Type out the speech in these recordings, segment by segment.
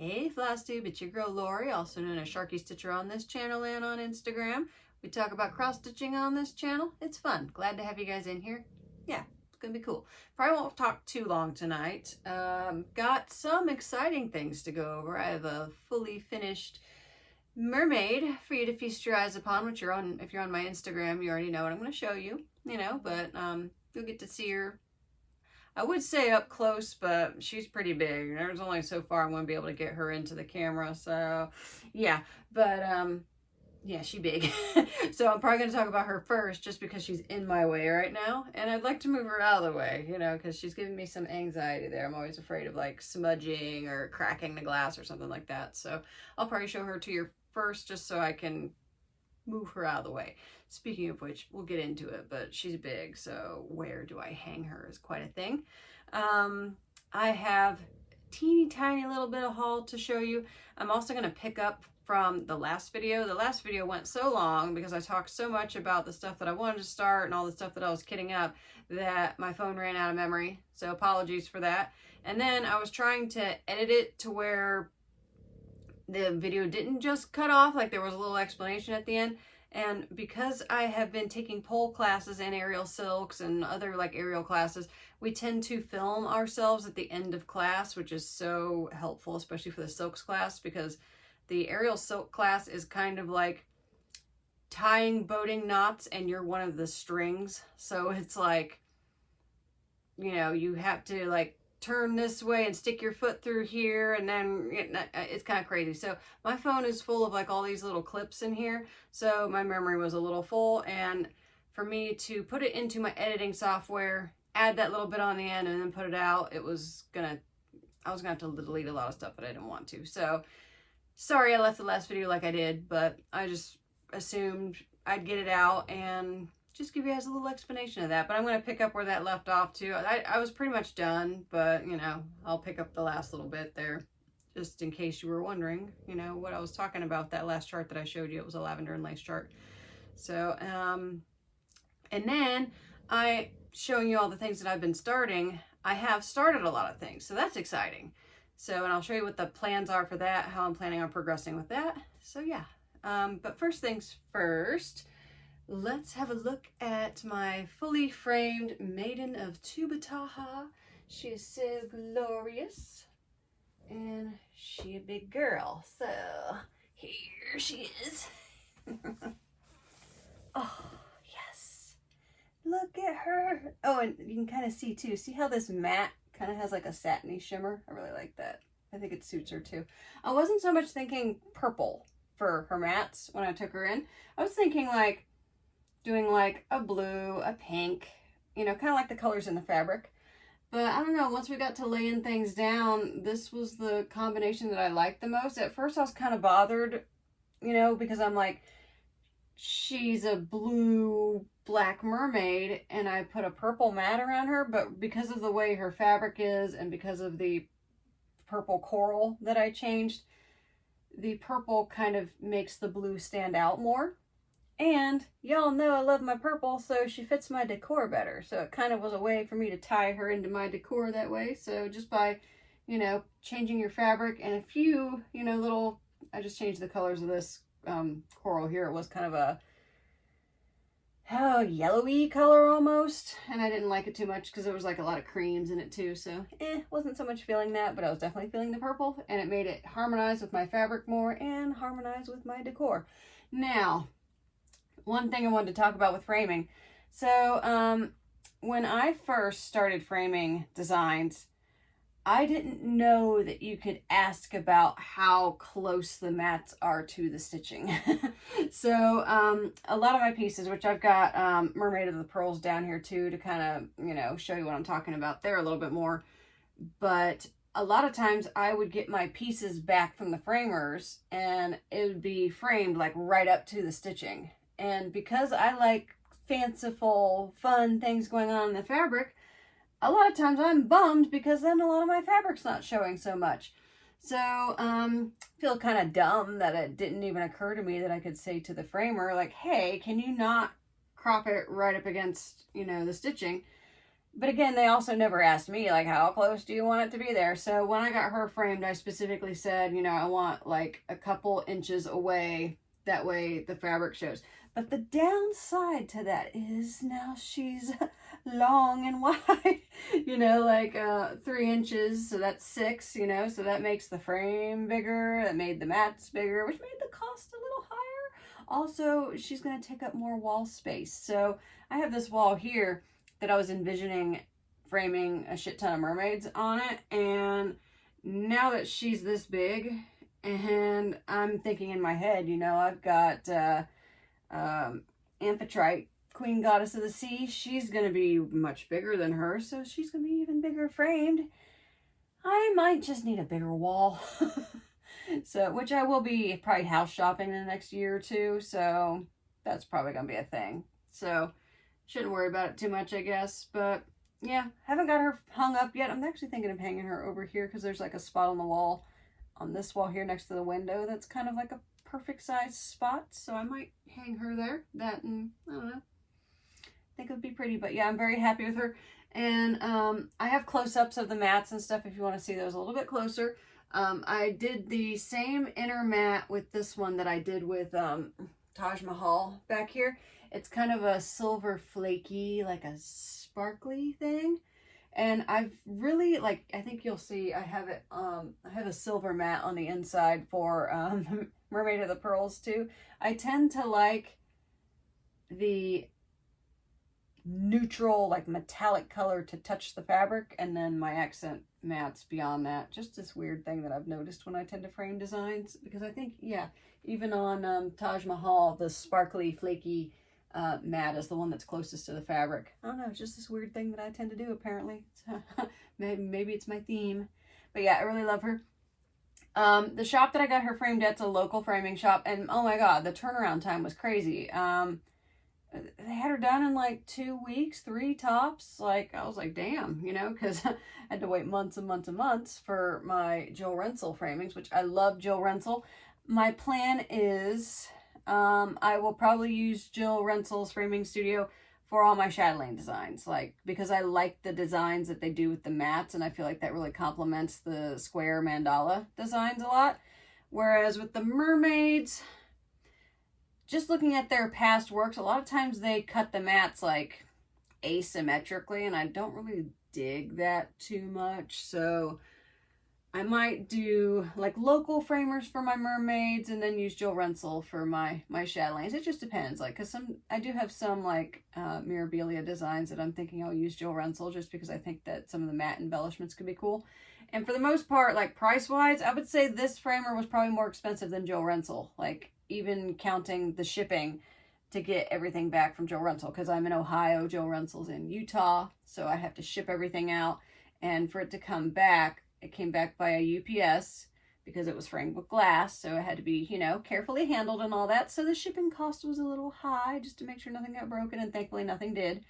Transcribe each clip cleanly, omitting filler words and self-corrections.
Hey Flosstube, it's your girl Lori, also known as Sharky Stitcher on this channel and on Instagram. We talk about cross-stitching on this channel. It's fun. Glad to have you guys in here. Yeah, it's gonna be cool. Probably won't talk too long tonight. Got some exciting things to go over. I have a fully finished mermaid for you to feast your eyes upon, which if you're on my Instagram, you already know what I'm gonna show you, but you'll get to see her. I would say up close, but she's pretty big. There's only so far I'm going to be able to get her into the camera. So, yeah. But, yeah, she's big. So I'm probably going to talk about her first just because she's in my way right now. And I'd like to move her out of the way, because she's giving me some anxiety there. I'm always afraid of, like, smudging or cracking the glass or something like that. So I'll probably show her to you first just so I can move her out of the way. Speaking of which, we'll get into it, but she's big, so where do I hang her is quite a thing. I have teeny tiny little bit of haul to show you. I'm also going to pick up from the last video. The last video went so long because I talked so much about the stuff that I wanted to start and all the stuff that I was kitting up that my phone ran out of memory, so apologies for that. And then I was trying to edit it to where the video didn't just cut off, like there was a little explanation at the end. And because I have been taking pole classes and aerial silks and other like aerial classes, we tend to film ourselves at the end of class, which is so helpful, especially for the silks class, because the aerial silk class is kind of like tying boating knots and you're one of the strings. So it's like, you have to like turn this way and stick your foot through here, and then it's kind of crazy. So my phone is full of like all these little clips in here, so my memory was a little full, and for me to put it into my editing software, add that little bit on the end and then put it out, I was gonna have to delete a lot of stuff that I didn't want to. So sorry I left the last video like I did, but I just assumed I'd get it out and just give you guys a little explanation of that. But I'm going to pick up where that left off too. I was pretty much done, but I'll pick up the last little bit there just in case you were wondering, what I was talking about. That last chart that I showed you, it was a lavender and lace chart. So, and then showing you all the things that I've been starting. I have started a lot of things, so that's exciting. So, and I'll show you what the plans are for that, how I'm planning on progressing with that. So yeah, but first things first, let's have a look at my fully framed Maiden of Tubataha. She is so glorious, and she a big girl. So here she is. Oh yes, look at her. Oh, and you can kind of see too. See how this mat kind of has like a satiny shimmer? I really like that. I think it suits her too. I wasn't so much thinking purple for her mats when I took her in. I was thinking like doing like a blue, a pink, kind of like the colors in the fabric. But I don't know, once we got to laying things down, this was the combination that I liked the most. At first I was kind of bothered, because I'm like, she's a blue black mermaid and I put a purple mat around her, but because of the way her fabric is and because of the purple coral that I changed, the purple kind of makes the blue stand out more. And y'all know I love my purple, so she fits my decor better. So it kind of was a way for me to tie her into my decor that way. So just by, changing your fabric and a few, I just changed the colors of this coral here. It was kind of a yellowy color almost. And I didn't like it too much because there was like a lot of creams in it too. So wasn't so much feeling that, but I was definitely feeling the purple. And it made it harmonize with my fabric more and harmonize with my decor. Now, one thing I wanted to talk about with framing. So when I first started framing designs, I didn't know that you could ask about how close the mats are to the stitching. So a lot of my pieces, which I've got Mermaid of the Pearls down here too to kind of, show you what I'm talking about there a little bit more. But a lot of times I would get my pieces back from the framers and it would be framed like right up to the stitching. And because I like fanciful, fun things going on in the fabric, a lot of times I'm bummed because then a lot of my fabric's not showing so much. So, feel kind of dumb that it didn't even occur to me that I could say to the framer, like, hey, can you not crop it right up against, the stitching? But again, they also never asked me, like, how close do you want it to be there? So when I got her framed, I specifically said, you know, I want like a couple inches away. That way the fabric shows. But the downside to that is now she's long and wide, you know, like 3 inches. So that's 6, you know, so that makes the frame bigger. That made the mats bigger, which made the cost a little higher. Also, she's going to take up more wall space. So I have this wall here that I was envisioning framing a shit ton of mermaids on it, and now that she's this big, and I'm thinking in my head, you know, I've got Amphitrite, Queen Goddess of the Sea. She's gonna be much bigger than her, so she's gonna be even bigger framed. I might just need a bigger wall. So, which I will be probably house shopping in the next year or two, so that's probably gonna be a thing. So shouldn't worry about it too much, I guess. But yeah, haven't got her hung up yet. I'm actually thinking of hanging her over here because there's like a spot on the wall, on this wall here next to the window, that's kind of like a perfect size spot. So I might hang her there. That, and I don't know, I think it would be pretty. But yeah, I'm very happy with her. And I have close-ups of the mats and stuff if you want to see those a little bit closer. I did the same inner mat with this one that I did with Taj Mahal back here. It's kind of a silver flaky, like a sparkly thing. And I've really, like, I think you'll see, I have it, I have a silver mat on the inside for Mermaid of the Pearls too. I tend to like the neutral, like metallic color to touch the fabric, and then my accent mats beyond that. Just this weird thing that I've noticed when I tend to frame designs, because I think, yeah, even on Taj Mahal, the sparkly, flaky mat is the one that's closest to the fabric. I don't know, it's just this weird thing that I tend to do, apparently. Maybe it's my theme. But yeah, I really love her. The shop that I got her framed at's a local framing shop, and oh my god, the turnaround time was crazy. They had her done in like 2 weeks, 3 tops. Like, I was like, damn, you know, because I had to wait months and months and months for my Jill Rensel framings, which I love Jill Rensel. My plan is I will probably use Jill Rensel's framing studio for all my chatelaine designs, like, because I like the designs that they do with the mats, and I feel like that really complements the square mandala designs a lot. Whereas with the mermaids, just looking at their past works, a lot of times they cut the mats like asymmetrically, and I don't really dig that too much. So I might do like local framers for my mermaids, and then use Jill Rensel for my chatelaines. It just depends, like, because I do have some like Mirabilia designs that I'm thinking I'll use Jill Rensel, just because I think that some of the matte embellishments could be cool. And for the most part, like price wise, I would say this framer was probably more expensive than Jill Rensel, like even counting the shipping to get everything back from Jill Rensel, because I'm in Ohio, Jill Rensel's in Utah, so I have to ship everything out. And for it to come back, it came back via UPS because it was framed with glass, so it had to be, you know, carefully handled and all that. So the shipping cost was a little high, just to make sure nothing got broken, and thankfully nothing did.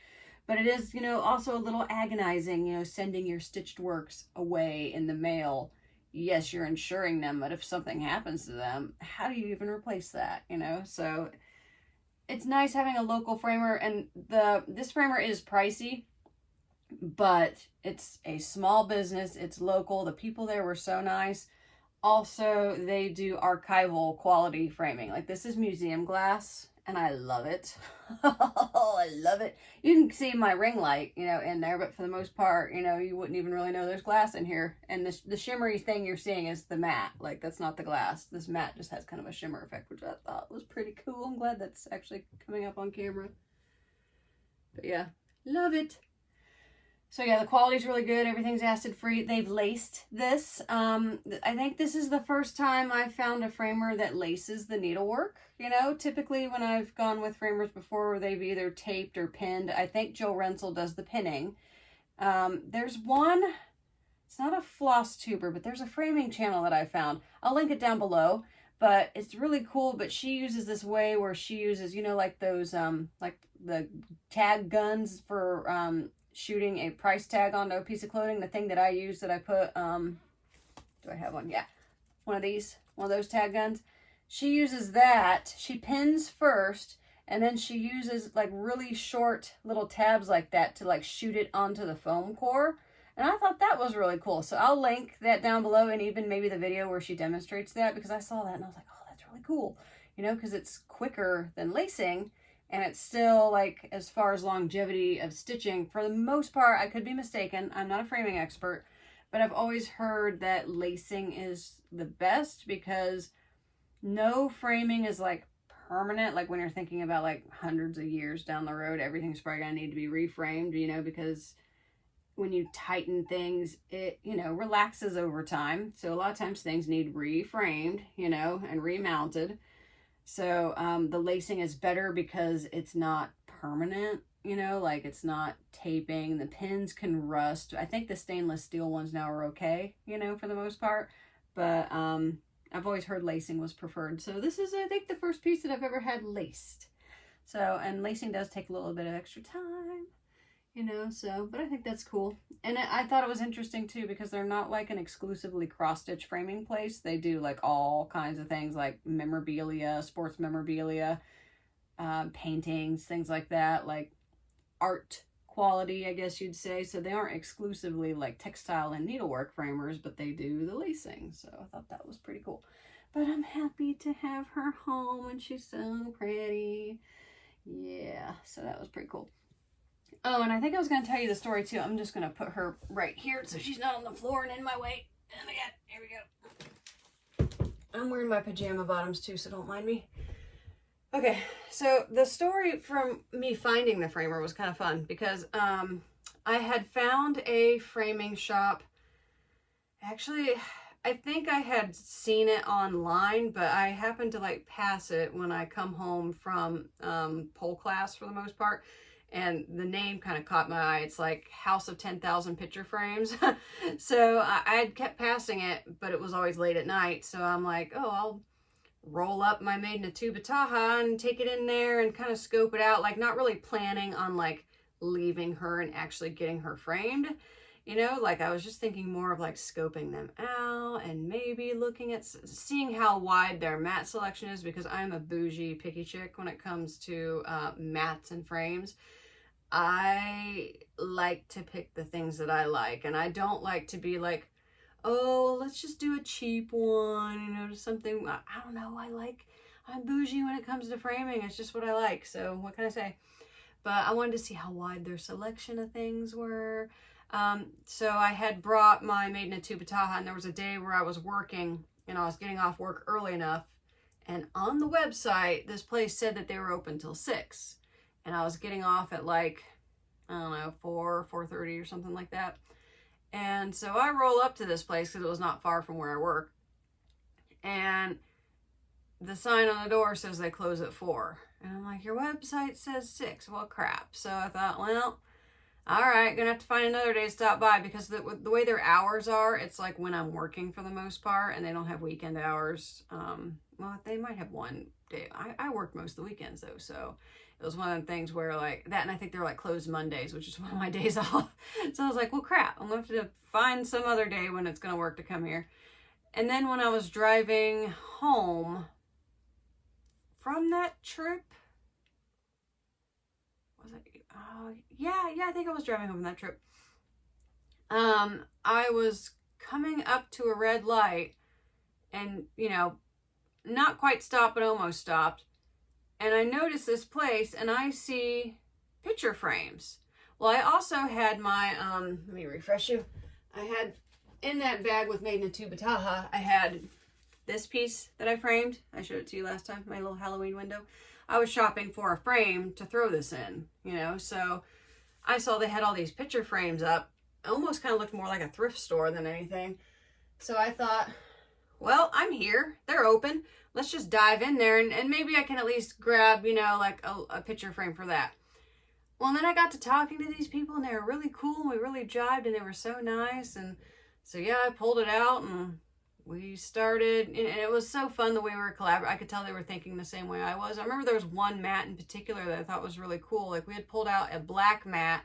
But it is, you know, also a little agonizing, you know, sending your stitched works away in the mail. Yes, you're insuring them, but if something happens to them, how do you even replace that, you know? So it's nice having a local framer, and this framer is pricey, but it's a small business, it's local, the people there were so nice. Also, they do archival quality framing. Like, this is museum glass, and I love it. Oh, I love it. You can see my ring light, you know, in there, but for the most part, you know, you wouldn't even really know there's glass in here. And the shimmery thing you're seeing is the matte. Like, that's not the glass. This matte just has kind of a shimmer effect, which I thought was pretty cool. I'm glad that's actually coming up on camera. But yeah, love it. So yeah, the quality's really good. Everything's acid free. They've laced this. I think this is the first time I've found a framer that laces the needlework. You know, typically when I've gone with framers before, they've either taped or pinned. I think Jill Rensel does the pinning. There's one, it's not a Flosstuber, but there's a framing channel that I found. I'll link it down below, but it's really cool. But she uses this way where she uses, you know, like those, like the tag guns for, shooting a price tag onto a piece of clothing. The thing that I use that I put, do I have one? Yeah. One of those tag guns. She uses that. She pins first, And then she uses like really short little tabs like that to like shoot it onto the foam core. And I thought that was really cool. So I'll link that down below, and even maybe the video where she demonstrates that, because I saw that and I was like, oh, that's really cool. You know, because it's quicker than lacing, and it's still like, as far as longevity of stitching, for the most part, I could be mistaken. I'm not a framing expert, but I've always heard that lacing is the best because no framing is like permanent. Like when you're thinking about like hundreds of years down the road, everything's probably gonna need to be reframed, you know, because when you tighten things, it, you know, relaxes over time. So a lot of times things need reframed, you know, and remounted. So the lacing is better because it's not permanent, you know, like it's not taping. The pins can rust. I think the stainless steel ones now are okay, you know, for the most part. But I've always heard lacing was preferred. So this is, I think, the first piece that I've ever had laced. So, and lacing does take a little bit of extra time, you know, so, but I think that's cool. And I thought it was interesting too, because they're not like an exclusively cross-stitch framing place. They do like all kinds of things like memorabilia, sports memorabilia, paintings, things like that, like art quality, I guess you'd say. So they aren't exclusively like textile and needlework framers, but they do the lacing. So I thought that was pretty cool. But I'm happy to have her home, and she's so pretty. Yeah, so that was pretty cool. Oh, and I think I was going to tell you the story too. I'm just going to put her right here so she's not on the floor and in my way. And again, here we go. I'm wearing my pajama bottoms too, so don't mind me. Okay, so the story from me finding the framer was kind of fun because I had found a framing shop. Actually, I think I had seen it online, but I happened to like pass it when I come home from pole class for the most part. And the name kind of caught my eye. It's like House of 10,000 Picture Frames. So I had kept passing it, but it was always late at night. So I'm like, oh, I'll roll up my Made in a Tube of Taha and take it in there and kind of scope it out. Like not really planning on like leaving her and actually getting her framed. You know, like I was just thinking more of like scoping them out and maybe looking at seeing how wide their mat selection is, because I'm a bougie picky chick when it comes to mats and frames. I like to pick the things that I like, and I don't like to be like, oh, let's just do a cheap one, you know, something, I don't know, I'm bougie when it comes to framing. It's just what I like, so what can I say? But I wanted to see how wide their selection of things were. So I had brought my Made in a Tube of Taha, and there was a day where I was working, and I was getting off work early enough, and on the website, this place said that they were open till 6. And I was getting off at like, I don't know, 4:30 or something like that. And so I roll up to this place because it was not far from where I work. And the sign on the door says they close at 4. And I'm like, your website says 6. Well, crap. So I thought, well, all right, gonna have to find another day to stop by, because the way their hours are, it's like when I'm working for the most part, and they don't have weekend hours. Well, they might have one day. I worked most of the weekends though, so it was one of the things where like that, and I think they're like closed Mondays, which is one of my days off. So I was like, well, crap, I'm gonna have to find some other day when it's gonna work to come here. And then when I was driving home from that trip, was it? Yeah, I think I was driving home from that trip. I was coming up to a red light, and you know, not quite stopped, but almost stopped. And I noticed this place, and I see picture frames. Well, I also had my, let me refresh you. I had, in that bag with Made in a Tube of Taha, I had this piece that I framed. I showed it to you last time, my little Halloween window. I was shopping for a frame to throw this in, you know, so I saw they had all these picture frames up. It almost kind of looked more like a thrift store than anything. So I thought, well, I'm here. They're open. Let's just dive in there, and maybe I can at least grab, you know, like a picture frame for that. Well, and then I got to talking to these people, and they were really cool, and we really jived, and they were so nice. And so, yeah, I pulled it out, and we started, and it was so fun the way we were collaborating. I could tell they were thinking the same way I was. I remember there was one mat in particular that I thought was really cool. Like, we had pulled out a black mat,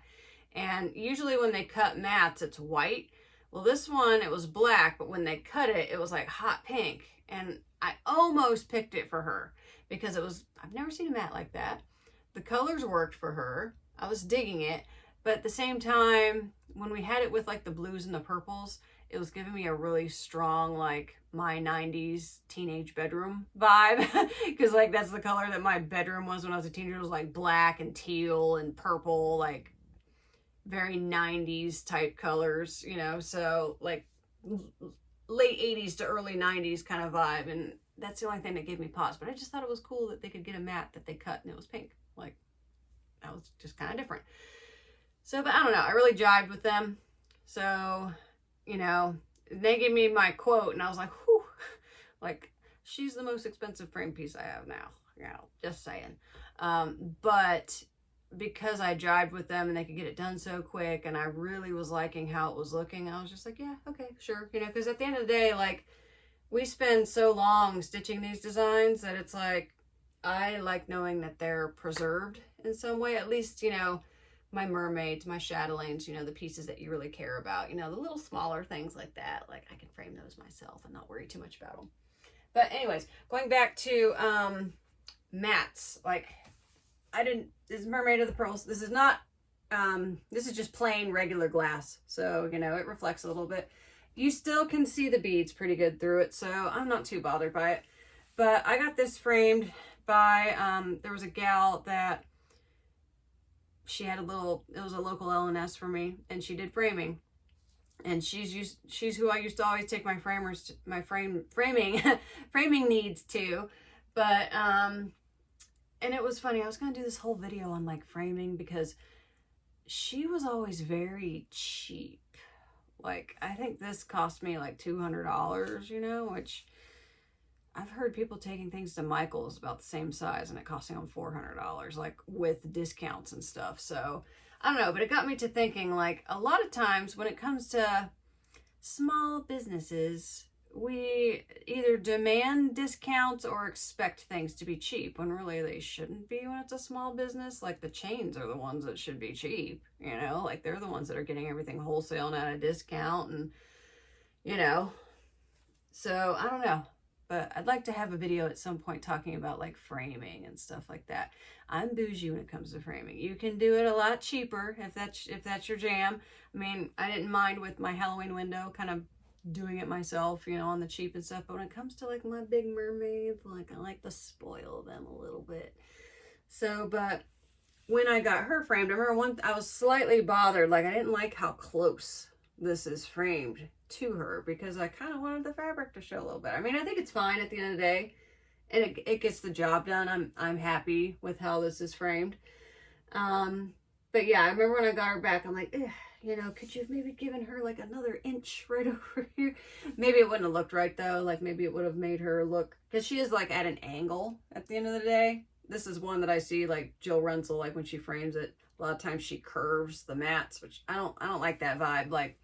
and usually when they cut mats, it's white. Well, this one, it was black, but when they cut it, it was like hot pink. And I almost picked it for her because it was, I've never seen a mat like that. the colors worked for her. I was digging it. But at the same time, when we had it with like the blues and the purples, it was giving me a really strong, like, my 90s teenage bedroom vibe. Because, like, that's the color that my bedroom was when I was a teenager. It was, like, black and teal and purple, like, very 90s type colors, you know? So, like, late 80s to early 90s kind of vibe. And that's the only thing that gave me pause. But I just thought it was cool that they could get a mat that they cut and it was pink. Like, that was just kind of different. So, but I don't know. I really jived with them. So, you know, they gave me my quote and I was like, whew, like, she's the most expensive frame piece I have now. You know, just saying. But because I jived with them and they could get it done so quick and I really was liking how it was looking, I was just like, yeah, okay, sure. You know, because at the end of the day, like, we spend so long stitching these designs that it's like, I like knowing that they're preserved in some way. At least, you know, my mermaids, my chatelaines, you know, the pieces that you really care about, you know, the little smaller things like that, like I can frame those myself and not worry too much about them. But anyways, going back to mats, like, this is Mermaid of the Pearls. This is not, this is just plain regular glass. So, you know, it reflects a little bit. You still can see the beads pretty good through it. So I'm not too bothered by it. But I got this framed by, there was a gal that, she had it was a local LNS for me, and she did framing. And she's who I used to always take my framing needs to. But, and it was funny. I was going to do this whole video on like framing because she was always very cheap. Like, I think this cost me like $200, you know, which I've heard people taking things to Michael's about the same size and it costing them $400, like with discounts and stuff. So I don't know, but it got me to thinking, like, a lot of times when it comes to small businesses, we either demand discounts or expect things to be cheap when really they shouldn't be when it's a small business. Like, the chains are the ones that should be cheap, you know, like they're the ones that are getting everything wholesale and at a discount, and, you know, so I don't know. But I'd like to have a video at some point talking about like framing and stuff like that. I'm bougie when it comes to framing. You can do it a lot cheaper if that's your jam. I mean, I didn't mind with my Halloween window kind of doing it myself, you know, on the cheap and stuff. But when it comes to like my big mermaids, like I like to spoil them a little bit. So, but when I got her framed, I remember I was slightly bothered. Like, I didn't like how close this is framed to her because I kind of wanted the fabric to show a little bit. I mean, I think it's fine at the end of the day, and it gets the job done. I'm happy with how this is framed. But yeah, I remember when I got her back, I'm like, you know, could you have maybe given her like another inch right over here? Maybe it wouldn't have looked right though. Like, maybe it would have made her look, because she is like at an angle at the end of the day. This is one that I see like Jill Runsell, like when she frames it, a lot of times she curves the mats, which I don't like that vibe. Like,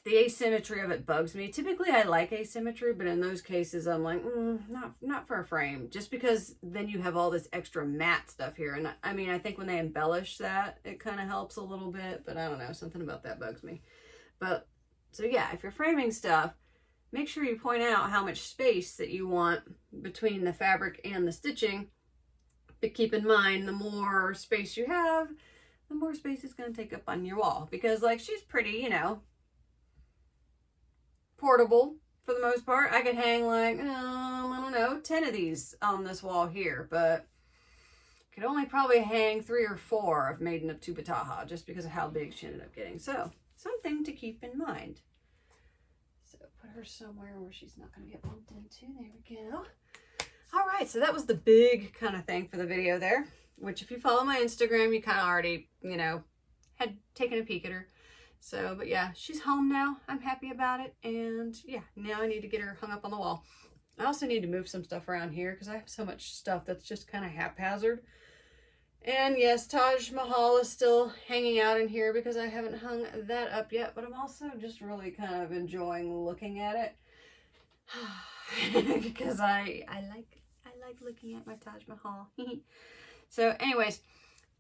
the asymmetry of it bugs me. Typically, I like asymmetry, but in those cases, I'm like, not for a frame. Just because then you have all this extra matte stuff here. And I mean, I think when they embellish that, it kind of helps a little bit. But I don't know, something about that bugs me. But, so yeah, if you're framing stuff, make sure you point out how much space that you want between the fabric and the stitching. But keep in mind, the more space you have, the more space it's going to take up on your wall. Because, like, she's pretty, you know, portable for the most part. I could hang like, I don't know, 10 of these on this wall here, but could only probably hang 3 or 4 of Maiden of Tubataha just because of how big she ended up getting. So, something to keep in mind. So, put her somewhere where she's not going to get bumped into. There we go. All right, so that was the big kind of thing for the video there, which if you follow my Instagram, you kind of already, you know, had taken a peek at her. So, but yeah, she's home now. I'm happy about it. And yeah, now I need to get her hung up on the wall. I also need to move some stuff around here because I have so much stuff that's just kind of haphazard. And yes, Taj Mahal is still hanging out in here because I haven't hung that up yet, but I'm also just really kind of enjoying looking at it because I like looking at my Taj Mahal. So anyways,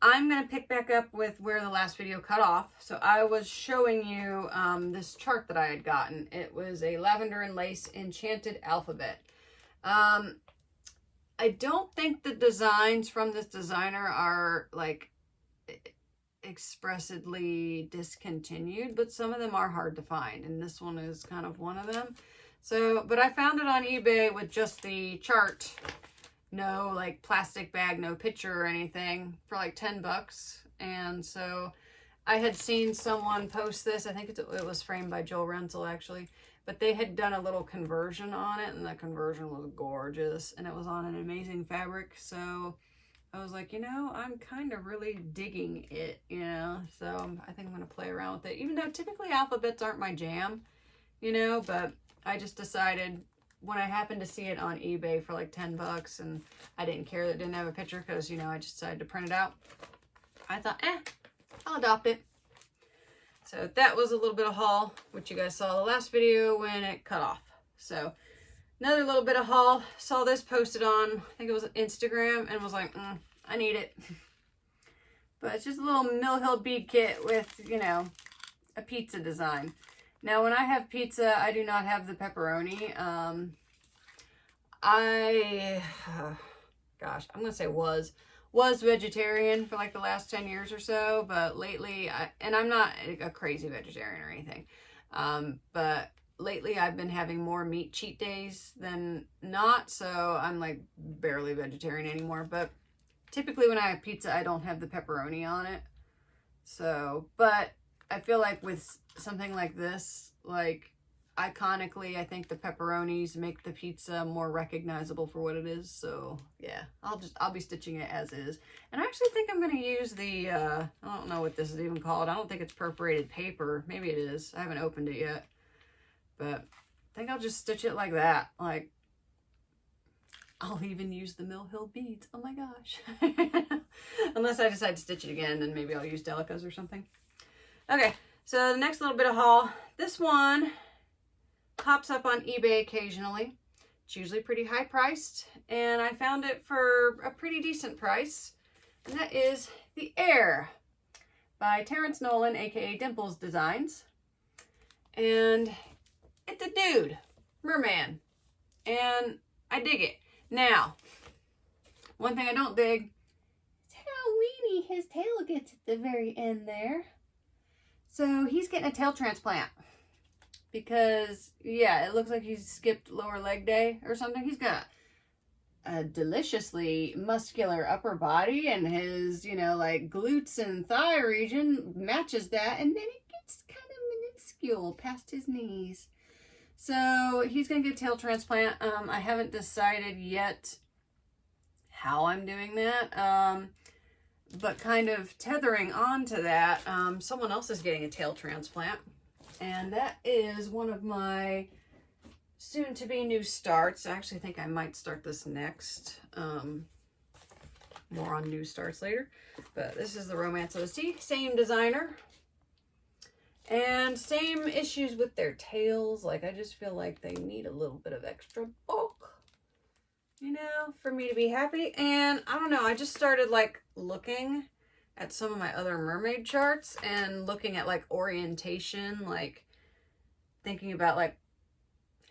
I'm going to pick back up with where the last video cut off. So I was showing you this chart that I had gotten. It was a lavender and lace enchanted alphabet. I don't think the designs from this designer are like expressly discontinued, but some of them are hard to find, and this one is kind of one of them. So, but I found it on eBay with just the chart, no like plastic bag, no picture or anything, for like 10 bucks. And so I had seen someone post this. I think it was framed by Joel Renzel actually, but they had done a little conversion on it, and the conversion was gorgeous, and it was on an amazing fabric. So I was like, you know, I'm kind of really digging it, you know, so I think I'm going to play around with it, even though typically alphabets aren't my jam, you know, but I just decided when I happened to see it on eBay for like 10 bucks, and I didn't care that it didn't have a picture because, you know, I just decided to print it out. I thought, I'll adopt it. So that was a little bit of haul, which you guys saw the last video when it cut off. So another little bit of haul. Saw this posted on, I think it was Instagram, and was like, I need it. But it's just a little Mill Hill bead kit with, you know, a pizza design. Now, when I have pizza, I do not have the pepperoni. Gosh, I'm going to say was vegetarian for like the last 10 years or so, but lately, and I'm not a crazy vegetarian or anything, but lately I've been having more meat cheat days than not, so I'm like barely vegetarian anymore. But typically when I have pizza, I don't have the pepperoni on it. So, but I feel like with something like this, like iconically, I think the pepperonis make the pizza more recognizable for what it is. So yeah, I'll be stitching it as is. And I actually think I'm going to use the, I don't know what this is even called. I don't think it's perforated paper. Maybe it is. I haven't opened it yet. But I think I'll just stitch it like that. Like, I'll even use the Mill Hill beads. Oh my gosh. Unless I decide to stitch it again, then maybe I'll use Delicas or something. Okay, so the next little bit of haul. This one pops up on eBay occasionally. It's usually pretty high priced, and I found it for a pretty decent price. And that is the Air by Terrence Nolan, aka Dimples Designs. And it's a dude, merman, and I dig it. Now, one thing I don't dig is how weeny his tail gets at the very end there. So he's getting a tail transplant because, yeah, it looks like he's skipped lower leg day or something. He's got a deliciously muscular upper body, and his, you know, like glutes and thigh region matches that, and then it gets kind of minuscule past his knees. So he's going to get a tail transplant. I haven't decided yet how I'm doing that. But kind of tethering on to that, someone else is getting a tail transplant. And that is one of my soon-to-be new starts. I actually think I might start this next. More on new starts later. But this is the Romance of the Sea. Same designer. And same issues with their tails. Like, I just feel like they need a little bit of extra bulk, you know, for me to be happy. And I don't know, I just started like looking at some of my other mermaid charts and looking at like orientation, like thinking about like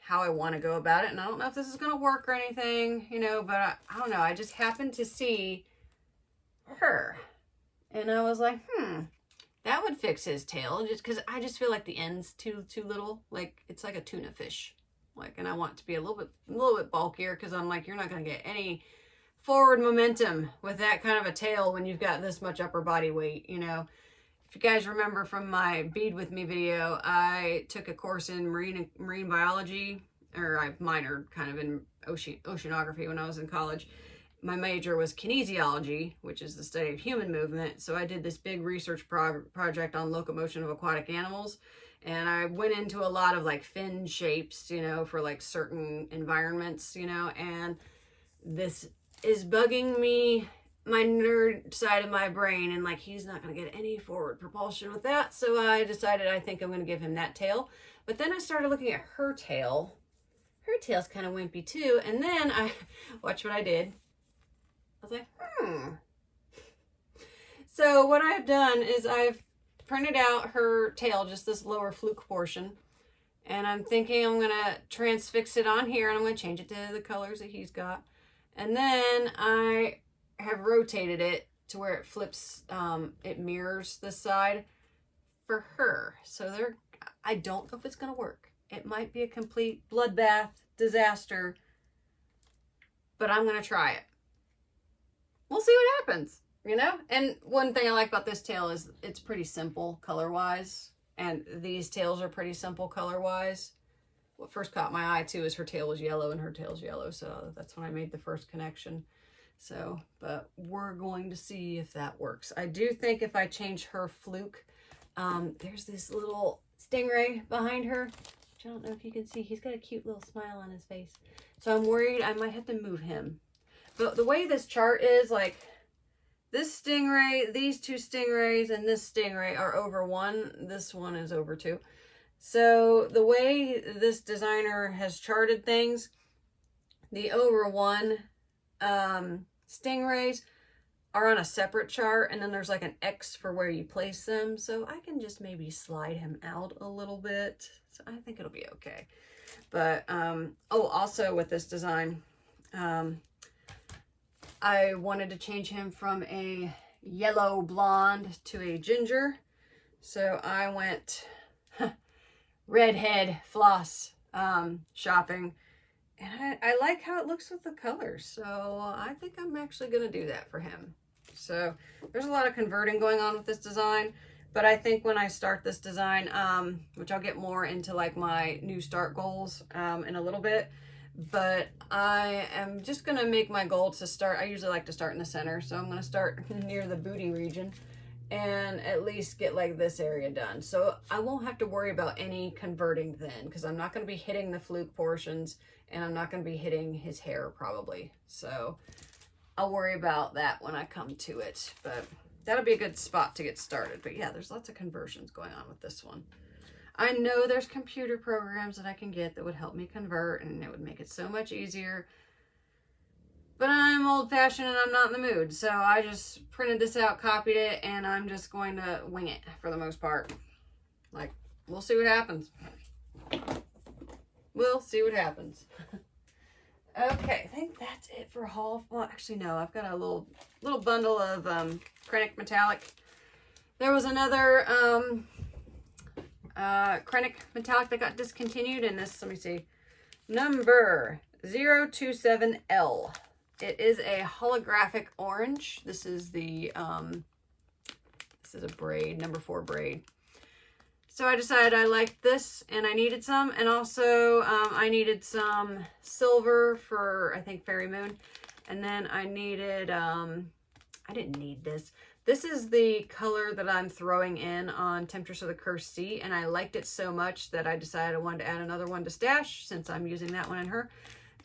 how I want to go about it. And I don't know if this is going to work or anything, you know, but I don't know. I just happened to see her and I was like, that would fix his tail, just because I just feel like the end's too little. Like, it's like a tuna fish. Like, and I want it to be a little bit bulkier, because I'm like, you're not going to get any forward momentum with that kind of a tail when you've got this much upper body weight, you know. If you guys remember from my Bead With Me video, I took a course in marine biology, or I minored kind of in oceanography when I was in college. My major was kinesiology, which is the study of human movement. So I did this big research project on locomotion of aquatic animals. And I went into a lot of like fin shapes, you know, for like certain environments, you know, and this is bugging me, my nerd side of my brain. And like, he's not going to get any forward propulsion with that. So I decided I think I'm going to give him that tail. But then I started looking at her tail. Her tail's kind of wimpy too. And then watch what I did. I was like, So what I've done is I've printed out her tail, just this lower fluke portion. And I'm thinking I'm going to transfix it on here, and I'm going to change it to the colors that he's got. And then I have rotated it to where it flips, it mirrors this side for her. So I don't know if it's going to work. It might be a complete bloodbath disaster, but I'm going to try it. We'll see what happens, you know? And one thing I like about this tail is it's pretty simple color-wise, and these tails are pretty simple color-wise. What first caught my eye too is her tail was yellow and her tail's yellow, so that's when I made the first connection. So, but we're going to see if that works. I do think if I change her fluke, there's this little stingray behind her, which I don't know if you can see. He's got a cute little smile on his face. So I'm worried I might have to move him. But the way this chart is, like, this stingray, these two stingrays, and this stingray are over 1. This one is over 2. So the way this designer has charted things, the over 1 stingrays are on a separate chart, and then there's like an X for where you place them. So I can just maybe slide him out a little bit. So I think it'll be okay. But, oh, also with this design, I wanted to change him from a yellow blonde to a ginger. So I went redhead floss shopping, and I like how it looks with the colors, so I think I'm actually going to do that for him. So there's a lot of converting going on with this design, but I think when I start this design, which I'll get more into like my new start goals in a little bit, but I am just going to make my goal to start. I usually like to start in the center, so I'm going to start near the booty region and at least get like this area done. So I won't have to worry about any converting then, because I'm not going to be hitting the fluke portions, and I'm not going to be hitting his hair probably. So I'll worry about that when I come to it, but that'll be a good spot to get started. But yeah, there's lots of conversions going on with this one. I know there's computer programs that I can get that would help me convert, and it would make it so much easier. But I'm old-fashioned and I'm not in the mood, so I just printed this out, copied it, and I'm just going to wing it for the most part. Like, we'll see what happens. We'll see what happens. Okay, I think that's it for haul. Well, actually, no, I've got a little bundle of Krennic Metallic. There was another Krennic Metallic that got discontinued, and this, let me see, number 027L. It is a holographic orange. This is the, this is a braid, number 4 braid. So I decided I liked this and I needed some. And also I needed some silver for, I think, Fairy Moon. And then I needed, I didn't need this. This is the color that I'm throwing in on Temptress of the Cursed Sea. And I liked it so much that I decided I wanted to add another one to stash since I'm using that one in her.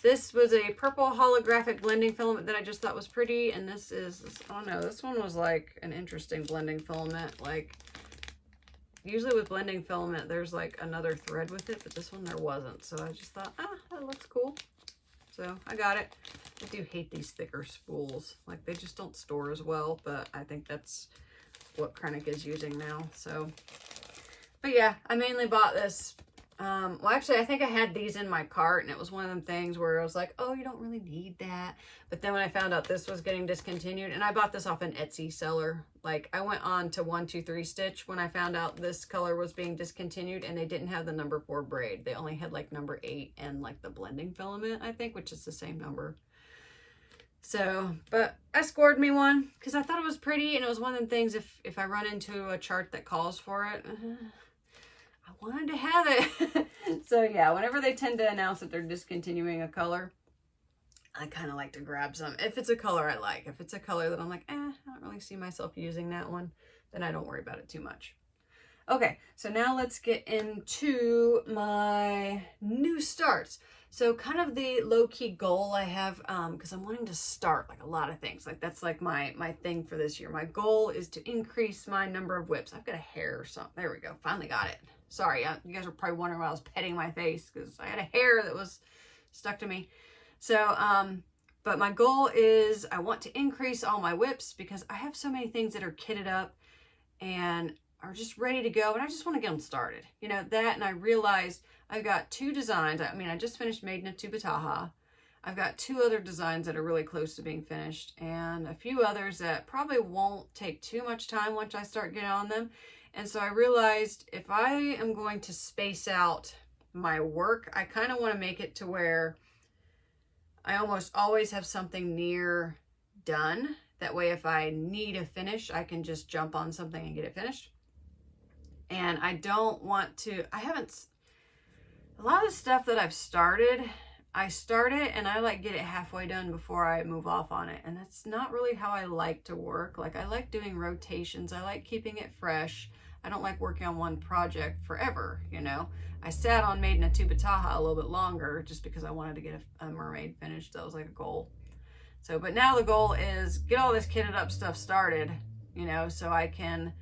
This was a purple holographic blending filament that I just thought was pretty. And this is, I don't know, this one was like an interesting blending filament. Like, usually with blending filament, there's like another thread with it, but this one there wasn't. So I just thought, that looks cool. So I got it. I do hate these thicker spools. Like, they just don't store as well, but I think that's what Krennic is using now. So, but yeah, I mainly bought this. Well, actually, I think I had these in my cart, and it was one of them things where I was like, oh, you don't really need that. But then when I found out this was getting discontinued, and I bought this off an Etsy seller. Like, I went on to 123 Stitch when I found out this color was being discontinued, and they didn't have the number 4 braid. They only had like number 8 and like the blending filament, I think, which is the same number. So, but I scored me one because I thought it was pretty, and it was one of the things, if I run into a chart that calls for it, I wanted to have it. So yeah, whenever they tend to announce that they're discontinuing a color, I kind of like to grab some. If it's a color I like. If it's a color that I'm like, I don't really see myself using that one, then I don't worry about it too much. Okay, so now let's get into my new starts. So kind of the low-key goal I have, because I'm wanting to start like a lot of things. Like, that's like my thing for this year. My goal is to increase my number of whips. I've got a hair or something. There we go. Finally got it. Sorry, you guys are probably wondering why I was petting my face, because I had a hair that was stuck to me. So, but my goal is I want to increase all my whips because I have so many things that are kitted up and are just ready to go, and I just want to get them started. You know, that, and I realized I've got 2 designs. I mean, I just finished Maiden of Tubataha. I've got 2 other designs that are really close to being finished, and a few others that probably won't take too much time once I start getting on them. And so I realized if I am going to space out my work, I kind of want to make it to where I almost always have something near done. That way, if I need a finish, I can just jump on something and get it finished. And I don't want to, a lot of the stuff that I've started, I start it and I like get it halfway done before I move off on it. And that's not really how I like to work. Like, I like doing rotations. I like keeping it fresh. I don't like working on one project forever, you know. I sat on Made in a Tubataha a little bit longer just because I wanted to get a mermaid finished. That was like a goal. So, but now the goal is get all this kitted up stuff started, you know, so I can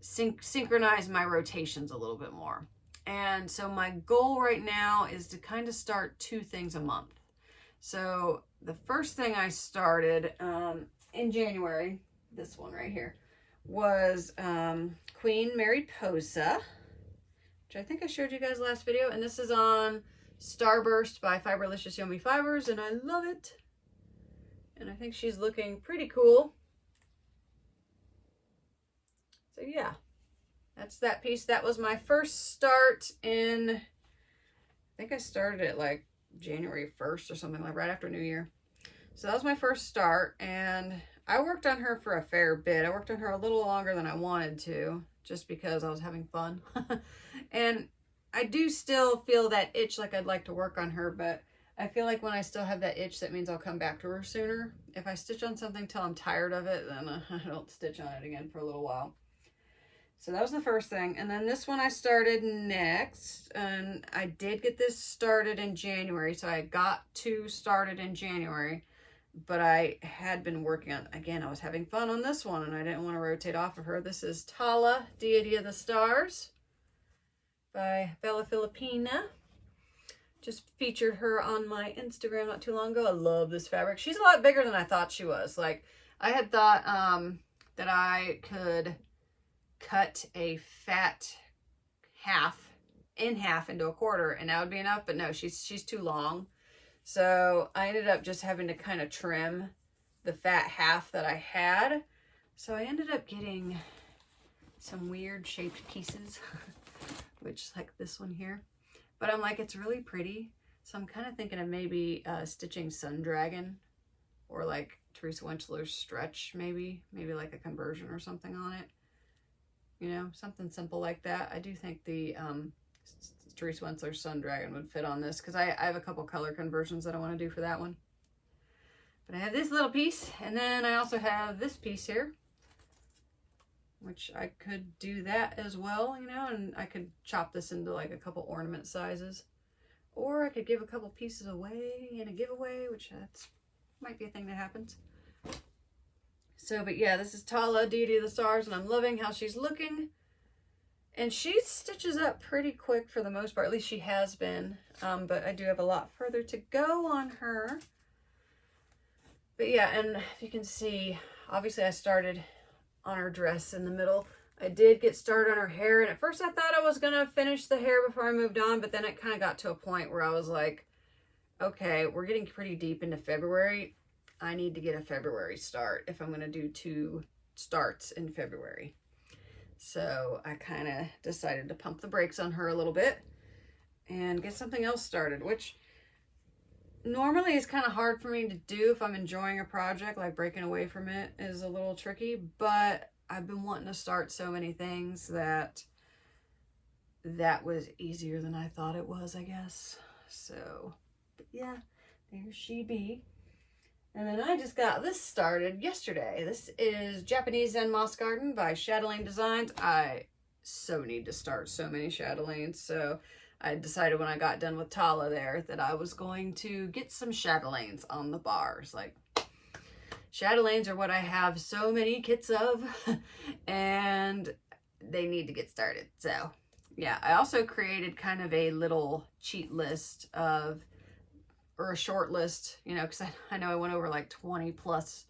synchronize my rotations a little bit more. And so my goal right now is to kind of start 2 things a month. So the first thing I started in January, this one right here, was Queen Mariposa, which I think I showed you guys last video. And this is on Starburst by Fiberlicious Yummy Fibers, and I love it. And I think she's looking pretty cool. So yeah, that's that piece. That was my first start in, I think I started it like January 1st or something, like right after New Year. So that was my first start, and I worked on her for a fair bit. I worked on her a little longer than I wanted to, just because I was having fun. And I do still feel that itch like I'd like to work on her, but I feel like when I still have that itch, that means I'll come back to her sooner. If I stitch on something till I'm tired of it, then I don't stitch on it again for a little while. So that was the first thing. And then this one I started next, and I did get this started in January. So I got 2 started in January, but I had been working on, again, I was having fun on this one and I didn't want to rotate off of her. This is Tala, Deity of the Stars by Bella Filipina. Just featured her on my Instagram not too long ago. I love this fabric. She's a lot bigger than I thought she was. Like, I had thought that I could cut a fat half into a quarter and that would be enough, but no, she's too long. So I ended up just having to kind of trim the fat half that I had. So I ended up getting some weird shaped pieces, which like this one here. But I'm like, it's really pretty. So I'm kind of thinking of maybe stitching Sun Dragon or like Teresa Winchler's Stretch, maybe like a conversion or something on it. You know, something simple like that. I do think the Teresa Winchler's Sun Dragon would fit on this because I have a couple color conversions that I want to do for that one. But I have this little piece, and then I also have this piece here, which I could do that as well, you know, and I could chop this into like a couple ornament sizes, or I could give a couple pieces away in a giveaway, which that's might be a thing that happens. So, but yeah, this is Tala, Deity of the Stars, and I'm loving how she's looking. And she stitches up pretty quick for the most part, at least she has been, but I do have a lot further to go on her. But yeah, and if you can see, obviously I started on her dress in the middle. I did get started on her hair, and at first I thought I was gonna finish the hair before I moved on, but then it kind of got to a point where I was like, okay, we're getting pretty deep into February. I need to get a February start if I'm gonna do 2 starts in February. So I kind of decided to pump the brakes on her a little bit and get something else started, which normally is kind of hard for me to do if I'm enjoying a project. Like, breaking away from it is a little tricky, but I've been wanting to start so many things that was easier than I thought it was, I guess. So, but yeah, there she be. And then I just got this started yesterday. This is Japanese Zen Moss Garden by Chatelaine Designs. I so need to start so many chatelaines, so I decided when I got done with Tala there that I was going to get some chatelaines on the bars. Like, chatelaines are what I have so many kits of, and they need to get started. So yeah, I also created kind of a little cheat list of, or a short list, you know, because I know I went over like 20 plus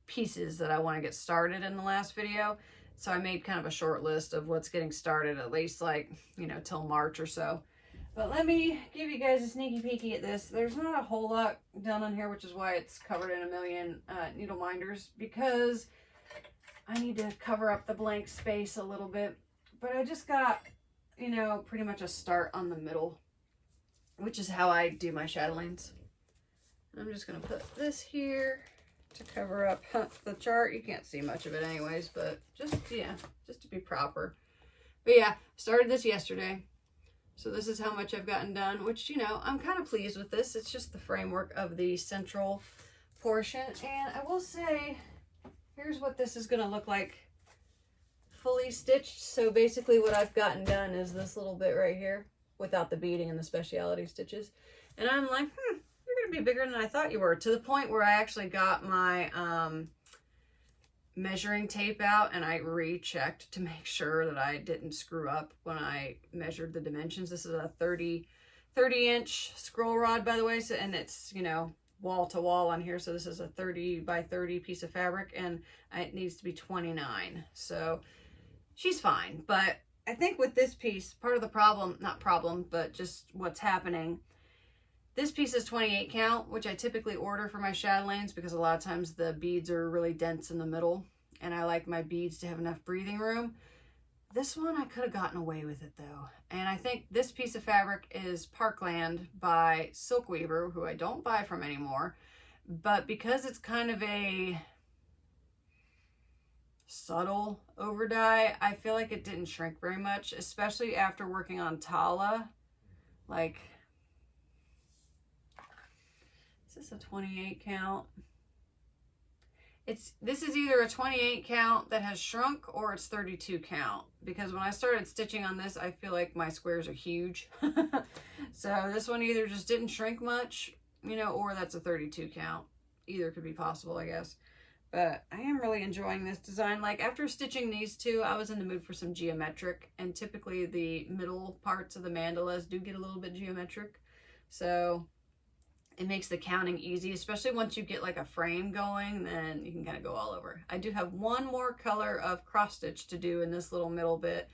pieces that I want to get started in the last video. So I made kind of a short list of what's getting started, at least like, you know, till March or so. But let me give you guys a sneaky peeky at this. There's not a whole lot done on here, which is why it's covered in a million needle minders, because I need to cover up the blank space a little bit. But I just got, you know, pretty much a start on the middle, which is how I do my chatelaines. I'm just going to put this here to cover up the chart. You can't see much of it anyways, but just, yeah, just to be proper. But yeah, started this yesterday. So this is how much I've gotten done, which, you know, I'm kind of pleased with this. It's just the framework of the central portion. And I will say, here's what this is going to look like fully stitched. So basically what I've gotten done is this little bit right here without the beading and the specialty stitches. And I'm like, you're going to be bigger than I thought you were, to the point where I actually got my measuring tape out and I rechecked to make sure that I didn't screw up when I measured the dimensions. This is a 30 inch scroll rod, by the way, so, and it's, you know, wall to wall on here, so this is a 30 by 30 piece of fabric, and it needs to be 29, so she's fine. But I think with this piece, part of the problem, not problem, but just what's happening, this piece is 28 count, which I typically order for my chatelaines because a lot of times the beads are really dense in the middle and I like my beads to have enough breathing room. This one, I could have gotten away with it though. And I think this piece of fabric is Parkland by Silkweaver, who I don't buy from anymore. But because it's kind of a subtle over dye, I feel like it didn't shrink very much, especially after working on Tala. Like, is this a 28 count? This is either a 28 count that has shrunk or it's 32 count, because when I started stitching on this, I feel like my squares are huge. So this one either just didn't shrink much, you know, or that's a 32 count. Either could be possible, I guess. But I am really enjoying this design. Like, after stitching these two, I was in the mood for some geometric, and typically the middle parts of the mandalas do get a little bit geometric. So it makes the counting easy, especially once you get like a frame going, then you can kind of go all over. I do have one more color of cross stitch to do in this little middle bit.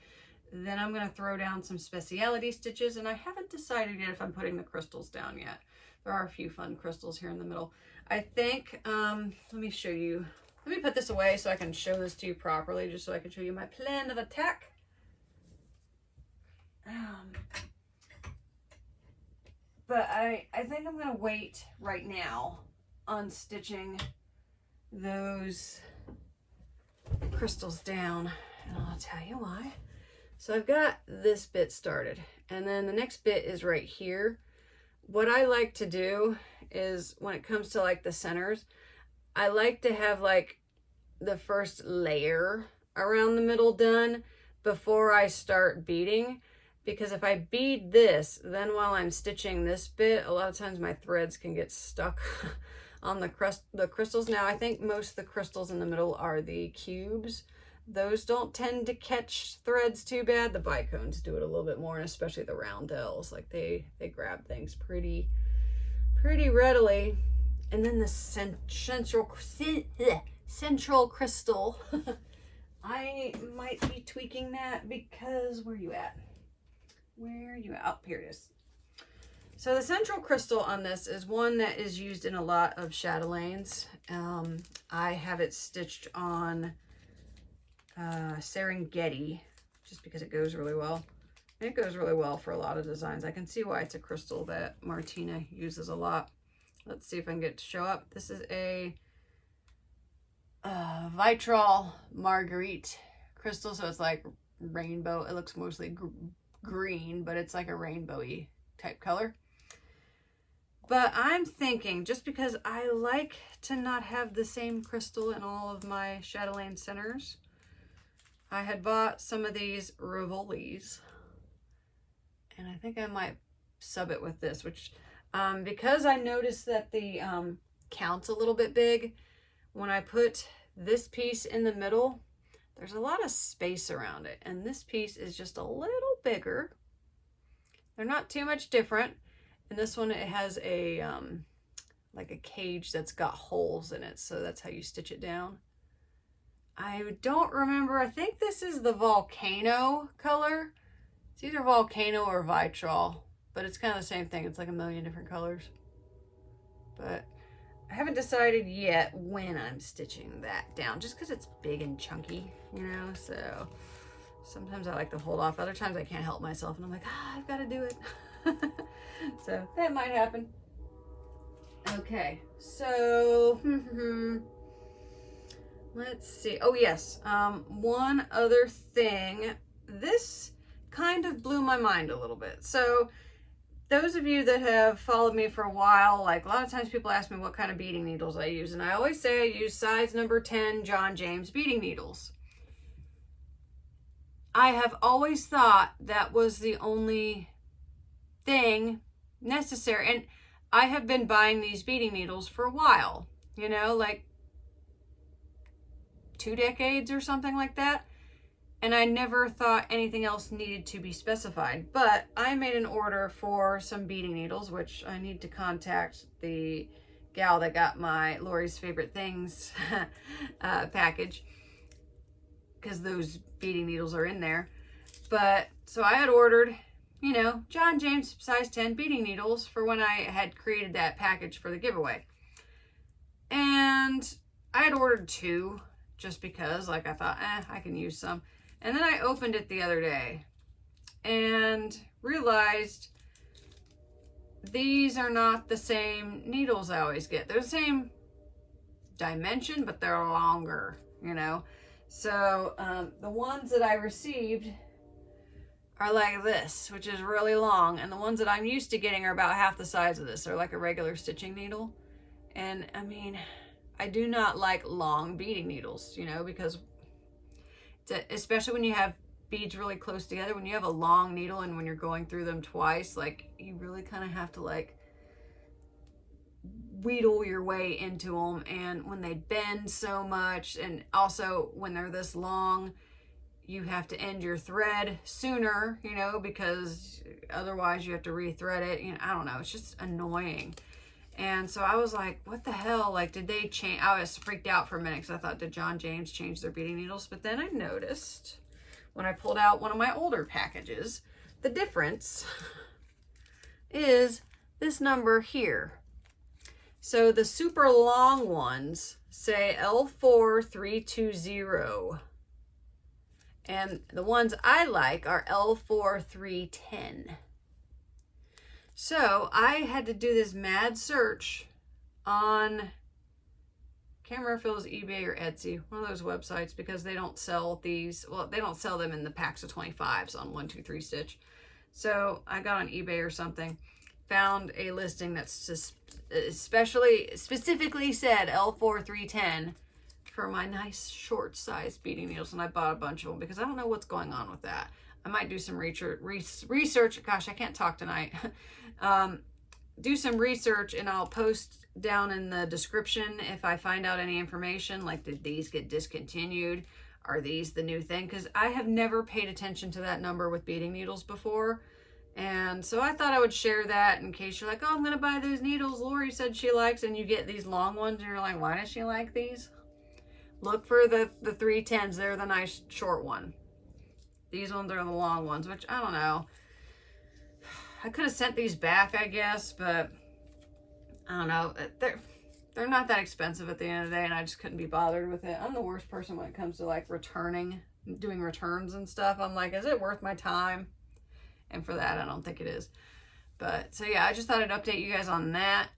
Then I'm going to throw down some specialty stitches, and I haven't decided yet if I'm putting the crystals down yet. There are a few fun crystals here in the middle. I think, let me show you. Let me put this away so I can show this to you properly, just so I can show you my plan of attack. But I think I'm going to wait right now on stitching those crystals down, and I'll tell you why. So I've got this bit started, and then the next bit is right here. What I like to do is, when it comes to like the centers, I like to have like the first layer around the middle done before I start beading. Because if I bead this, then while I'm stitching this bit, a lot of times my threads can get stuck on the crystals. Now, I think most of the crystals in the middle are the cubes. Those don't tend to catch threads too bad. The bicones do it a little bit more, and especially the roundels. Like, they grab things pretty readily. And then the central crystal, I might be tweaking that because, where are you at? Where are you at? Oh, here it is. So the central crystal on this is one that is used in a lot of chatelaines. I have it stitched on Serengeti just because it goes really well. And it goes really well for a lot of designs. I can see why it's a crystal that Martina uses a lot. Let's see if I can get it to show up. This is a Vitrol Marguerite crystal, so it's like rainbow. It looks mostly green, but it's like a rainbowy type color. But I'm thinking, just because I like to not have the same crystal in all of my chatelaine centers, I had bought some of these Rivolis, and I think I might sub it with this, which because I noticed that the count's a little bit big, when I put this piece in the middle, there's a lot of space around it, and this piece is just a little bigger. They're not too much different. And this one, it has a like a cage that's got holes in it, so that's how you stitch it down. I don't remember. I think this is the volcano color. It's either volcano or Vitrol. but it's kind of the same thing. It's like a million different colors. But I haven't decided yet when I'm stitching that down, just because it's big and chunky, you know, so sometimes I like to hold off. Other times I can't help myself and I'm like, I've got to do it. So that might happen. Okay, so let's see. Oh yes, one other thing. This kind of blew my mind a little bit. So those of you that have followed me for a while, like a lot of times people ask me what kind of beading needles I use, and I always say I use size number 10 John James beading needles. I have always thought that was the only thing necessary, and I have been buying these beading needles for a while, you know, like 2 decades or something like that. And I never thought anything else needed to be specified. But I made an order for some beading needles, which I need to contact the gal that got my Lori's Favorite Things package, because those beading needles are in there. But so I had ordered, you know, John James size 10 beading needles for when I had created that package for the giveaway. And I had ordered 2 just because, like, I thought, I can use some. And then I opened it the other day and realized these are not the same needles I always get. They're the same dimension, but they're longer, you know. So the ones that I received are like this, which is really long. And the ones that I'm used to getting are about half the size of this. They're like a regular stitching needle. And I mean, I do not like long beading needles, you know, because especially when you have beads really close together, when you have a long needle and when you're going through them twice, like you really kind of have to like wheedle your way into them. And when they bend so much, and also when they're this long, you have to end your thread sooner, you know, because otherwise you have to rethread it. You know, I don't know, it's just annoying. And so I was like, what the hell? Like, did they change? I was freaked out for a minute because I thought, did John James change their beading needles? But then I noticed when I pulled out one of my older packages, the difference is this number here. So the super long ones say L4320. And the ones I like are L4310. So I had to do this mad search on, can't remember if it was eBay or Etsy, one of those websites, because they don't sell these, well, they don't sell them in the packs of 25s on 1, 2, 3 stitch. So I got on eBay or something, found a listing that's just specifically said L4310 for my nice short size beading needles, and I bought a bunch of them because I don't know what's going on with that. I might do some research. Gosh, I can't talk tonight. Do some research, and I'll post down in the description if I find out any information, like did these get discontinued? Are these the new thing? Because I have never paid attention to that number with beading needles before. And so I thought I would share that in case you're like, oh, I'm going to buy those needles Lori said she likes, and you get these long ones, and you're like, why does she like these? Look for the 310s. They're the nice short one. These ones are the long ones, which I don't know. I could have sent these back, I guess, but I don't know. They're not that expensive at the end of the day, and I just couldn't be bothered with it. I'm the worst person when it comes to like doing returns and stuff. I'm like, is it worth my time? And for that, I don't think it is. But so yeah, I just thought I'd update you guys on that.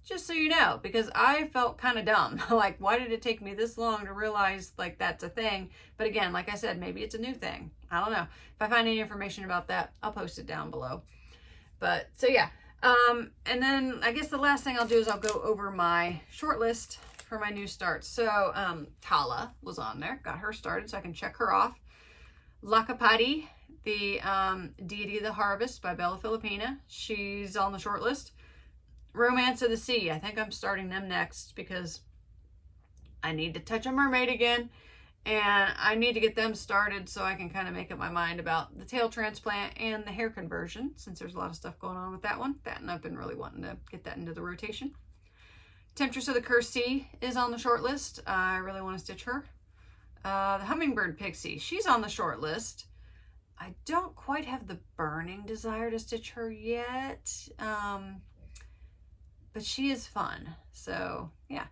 Just so you know, because I felt kind of dumb. Like, why did it take me this long to realize like that's a thing? But again, like I said, maybe it's a new thing. I don't know. If I find any information about that, I'll post it down below. But so yeah. And then I guess the last thing I'll do is I'll go over my short list for my new starts. So Tala was on there, got her started so I can check her off. Lakapati, the Deity of the Harvest by Bella Filipina, she's on the short list. Romance of the Sea, I think I'm starting them next because I need to touch a mermaid again, and I need to get them started so I can kind of make up my mind about the tail transplant and the hair conversion, since there's a lot of stuff going on with that one. And I've been really wanting to get that into the rotation. Temptress of the Cursed Sea is on the short list. I really want to stitch her. The Hummingbird Pixie, she's on the short list. I don't quite have the burning desire to stitch her yet, but she is fun. So yeah.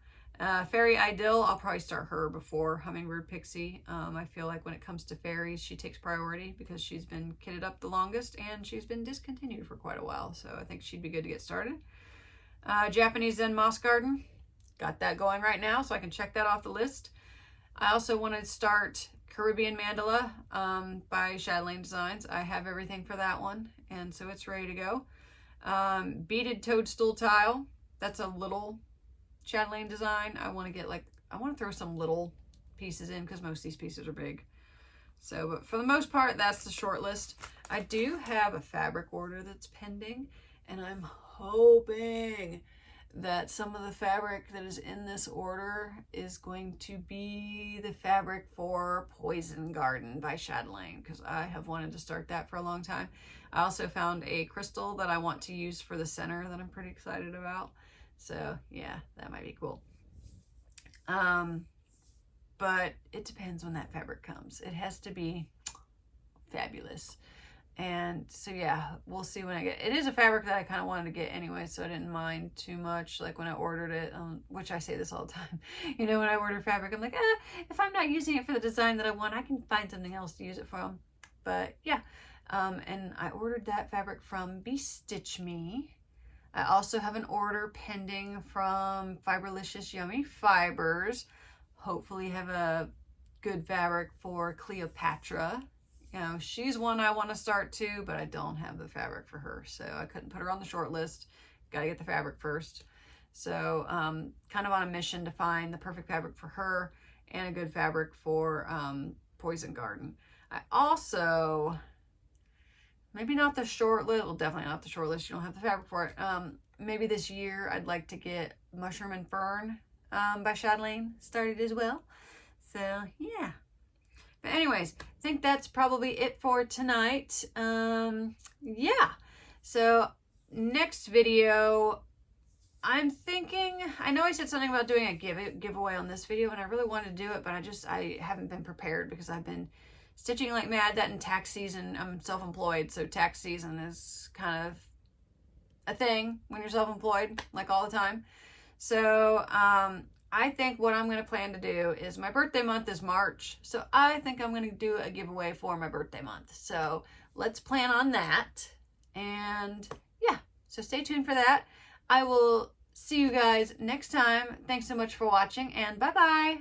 Fairy Idyll, I'll probably start her before Hummingbird Pixie. I feel like when it comes to fairies, she takes priority because she's been kitted up the longest and she's been discontinued for quite a while. So I think she'd be good to get started. Japanese Zen Moss Garden, got that going right now, so I can check that off the list. I also want to start Caribbean Mandala by Chatelaine Designs. I have everything for that one, and so it's ready to go. Beaded Toadstool Tile, that's a little Chatelaine design. I want to throw some little pieces in because most of these pieces are big. So, but for the most part, that's the short list. I do have a fabric order that's pending, and I'm hoping that some of the fabric that is in this order is going to be the fabric for Poison Garden by Chatelaine, because I have wanted to start that for a long time. I also found a crystal that I want to use for the center that I'm pretty excited about. So yeah, that might be cool. But it depends when that fabric comes. It has to be fabulous. And so yeah, we'll see when I get it. Is a fabric that I kind of wanted to get anyway, so I didn't mind too much. Like when I ordered it, which I say this all the time, you know, when I order fabric, I'm like, if I'm not using it for the design that I want, I can find something else to use it from. But yeah, and I ordered that fabric from Stitch Me. I also have an order pending from Fiberlicious Yummy Fibers. Hopefully have a good fabric for Cleopatra. You know, she's one I want to start too, but I don't have the fabric for her, so I couldn't put her on the short list. Gotta get the fabric first. So kind of on a mission to find the perfect fabric for her and a good fabric for Poison Garden. I also, maybe not the short list, well, definitely not the short list, you don't have the fabric for it. Maybe this year I'd like to get Mushroom and Fern by Chatelaine started as well. So yeah. But anyways, I think that's probably it for tonight. Yeah. So next video, I'm thinking, I know I said something about doing a giveaway on this video, and I really wanted to do it, but I haven't been prepared because I've been stitching like mad. That in tax season, I'm self-employed, so tax season is kind of a thing when you're self-employed, like all the time. So I think what I'm going to plan to do is, my birthday month is March, so I think I'm going to do a giveaway for my birthday month. So let's plan on that. And yeah, so stay tuned for that. I will see you guys next time. Thanks so much for watching, and bye-bye.